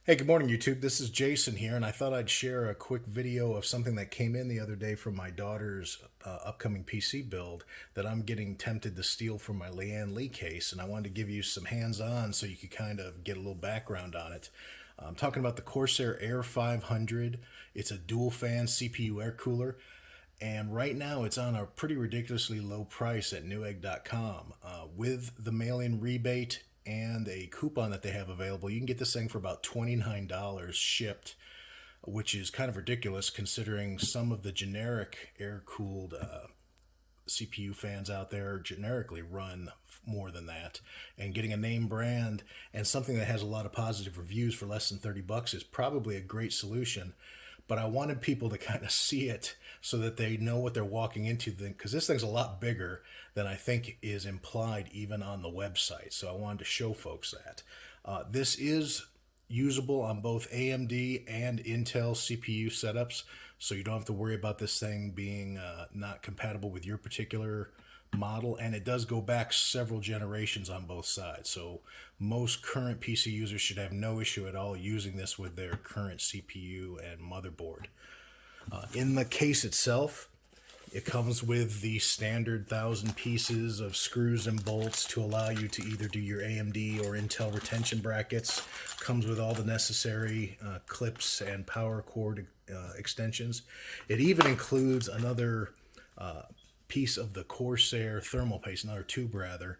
Hey, good morning, YouTube. This is Jason here, and I thought I'd share a quick video of something that came in the other day from my daughter's upcoming PC build that I'm getting tempted to steal from my Lian Li case, and I wanted to give you some hands-on so you could kind of get a little background on it. I'm talking about the Corsair A500. It's a dual-fan CPU air cooler, and right now it's on a pretty ridiculously low price at newegg.com. With the mail-in rebate and a coupon that they have available, you can get this thing for about $29 shipped, which is kind of ridiculous considering some of the generic air-cooled CPU fans out there generically run more than that. And getting a name brand and something that has a lot of positive reviews for less than 30 bucks is probably a great solution. But I wanted people to kind of see it so that they know what they're walking into, because this thing's a lot bigger than I think is implied even on the website. So I wanted to show folks that. This is usable on both AMD and Intel CPU setups, so you don't have to worry about this thing being not compatible with your particular model, and it does go back several generations on both sides, so most current PC users should have no issue at all using this with their current CPU and motherboard. In the case itself, it comes with the standard 1,000 pieces of screws and bolts to allow you to either do your AMD or Intel retention brackets. Comes with all the necessary clips and power cord extensions. It even includes another piece of the Corsair thermal paste, another tube rather,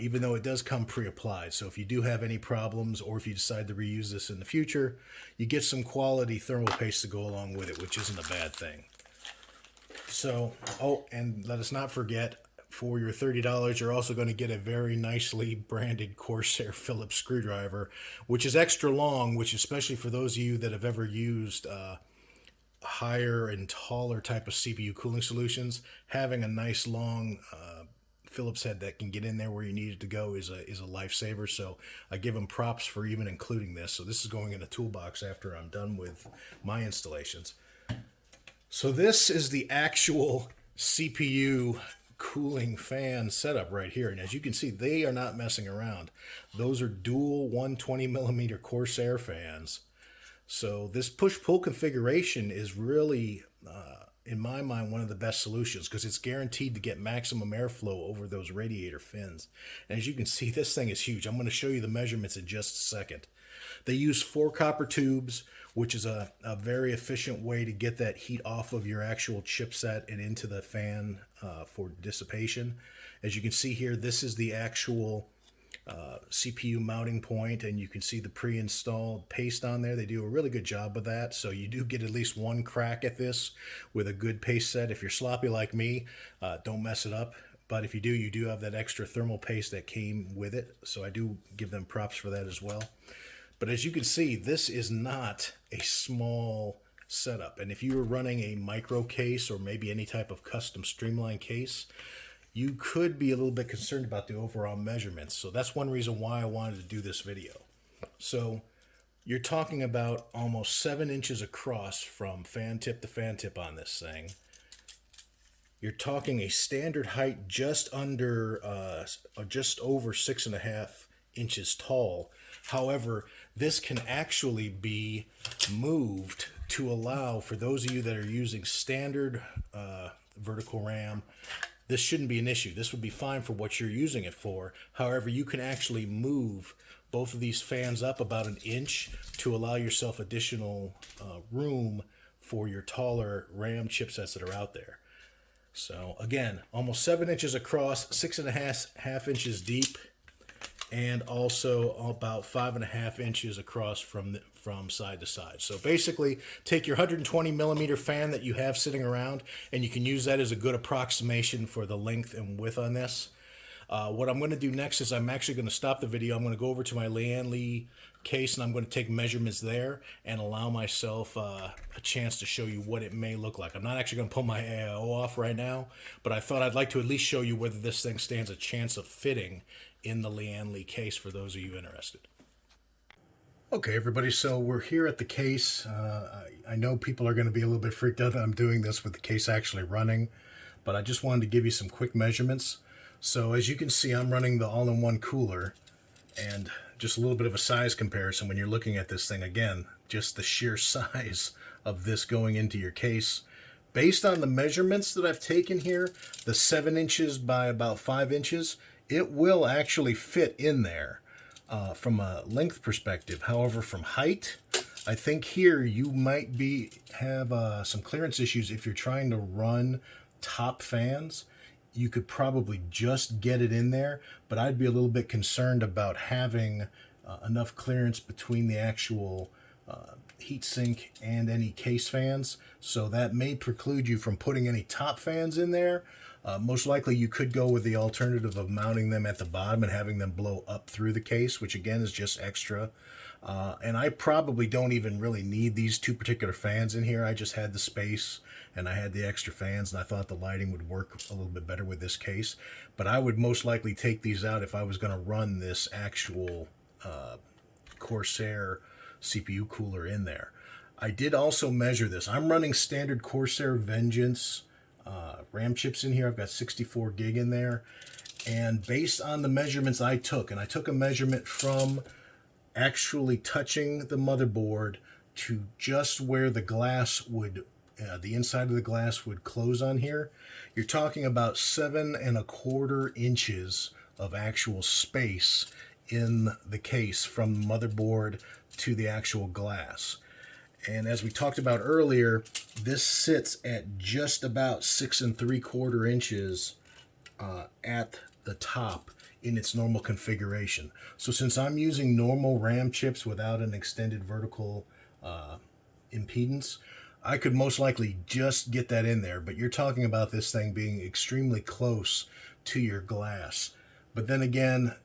even though it does come pre-applied. So if you do have any problems or if you decide to reuse this in the future, you get some quality thermal paste to go along with it, which isn't a bad thing. So, oh, and let us not forget, for your $30, you're also going to get a very nicely branded Corsair Phillips Screwdriver, which is extra long, which especially for those of you that have ever used higher and taller type of CPU cooling solutions, having a nice long Phillips head that can get in there where you need it to go is a lifesaver. So I give them props for even including this. So this is going in a toolbox after I'm done with my installations. So this is the actual CPU cooling fan setup right here. And as you can see, they are not messing around. Those are dual 120mm Corsair fans. So this push-pull configuration is really, in my mind, one of the best solutions because it's guaranteed to get maximum airflow over those radiator fins. And as you can see, this thing is huge. I'm going to show you the measurements in just a second. They use 4 copper tubes, which is a very efficient way to get that heat off of your actual chipset and into the fan for dissipation. As you can see here, this is the actual CPU mounting point, and you can see the pre-installed paste on there. They do a really good job with that, so you do get at least one crack at this with a good paste set. If you're sloppy like me, don't mess it up. But if you do have that extra thermal paste that came with it, so I do give them props for that as well. But as you can see, this is not a small setup. And if you were running a micro case or maybe any type of custom streamline case, you could be a little bit concerned about the overall measurements. So that's one reason why I wanted to do this video. So you're talking about almost 7 inches across from fan tip to fan tip on this thing. You're talking a standard height just over 6.5 inches tall. However, this can actually be moved to allow, for those of you that are using standard vertical RAM, this shouldn't be an issue. This would be fine for what you're using it for. However, you can actually move both of these fans up about 1 inch to allow yourself additional room for your taller RAM chipsets that are out there. So again, almost 7 inches across, 6.5 inches deep, and also about 5.5 inches across from side to side. So basically, take your 120mm fan that you have sitting around, and you can use that as a good approximation for the length and width on this. What I'm going to do next is I'm actually going to stop the video. I'm going to go over to my Lian Li case, and I'm going to take measurements there and allow myself a chance to show you what it may look like. I'm not actually going to pull my AIO off right now, but I thought I'd like to at least show you whether this thing stands a chance of fitting in the Lian Li case for those of you interested. Okay, everybody, so we're here at the case. I know people are going to be a little bit freaked out that I'm doing this with the case actually running, but I just wanted to give you some quick measurements. So as you can see, I'm running the all-in-one cooler, and just a little bit of a size comparison when you're looking at this thing. Again, just the sheer size of this going into your case. Based on the measurements that I've taken here, the 7 inches by about 5 inches, it will actually fit in there from a length perspective. However, from height, I think here you might have some clearance issues if you're trying to run top fans. You could probably just get it in there, but I'd be a little bit concerned about having enough clearance between the actual heatsink and any case fans, so that may preclude you from putting any top fans in there. Most likely you could go with the alternative of mounting them at the bottom and having them blow up through the case, which again is just extra. And I probably don't even really need these two particular fans in here. I just had the space and I had the extra fans, and I thought the lighting would work a little bit better with this case. But I would most likely take these out if I was going to run this actual Corsair CPU cooler in there. I did also measure this. I'm running standard Corsair Vengeance RAM chips in here. I've got 64 gig in there. And based on the measurements I took, and I took a measurement from actually touching the motherboard to just where the glass would, the inside of the glass would close on here, you're talking about 7¼ inches of actual space in the case from the motherboard to the actual glass. And as we talked about earlier, this sits at just about 6¾ inches at the top in its normal configuration. So since I'm using normal RAM chips without an extended vertical impedance, I could most likely just get that in there. But you're talking about this thing being extremely close to your glass. But then again,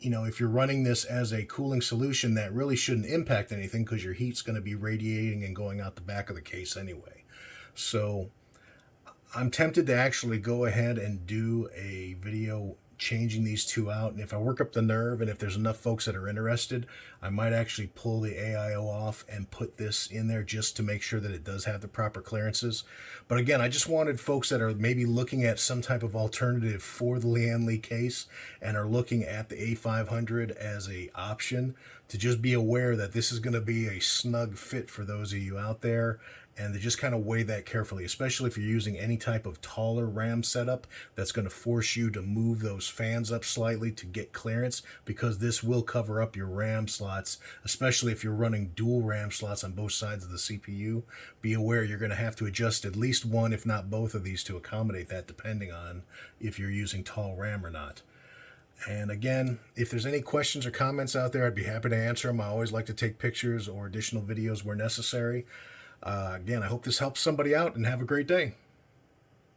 you know, if you're running this as a cooling solution, that really shouldn't impact anything because your heat's going to be radiating and going out the back of the case anyway. So I'm tempted to actually go ahead and do a video changing these two out, and if I work up the nerve and if there's enough folks that are interested, I might actually pull the AIO off and put this in there just to make sure that it does have the proper clearances. But again, I just wanted folks that are maybe looking at some type of alternative for the Lian Li case and are looking at the A500 as a option to just be aware that this is going to be a snug fit for those of you out there, and to just kind of weigh that carefully, especially if you're using any type of taller RAM setup that's going to force you to move those fans up slightly to get clearance, because this will cover up your RAM slots, especially if you're running dual RAM slots on both sides of the CPU. Be aware you're going to have to adjust at least one, if not both of these, to accommodate that, depending on if you're using tall RAM or not. And again, if there's any questions or comments out there, I'd be happy to answer them. I always like to take pictures or additional videos where necessary. Again, I hope this helps somebody out, and have a great day.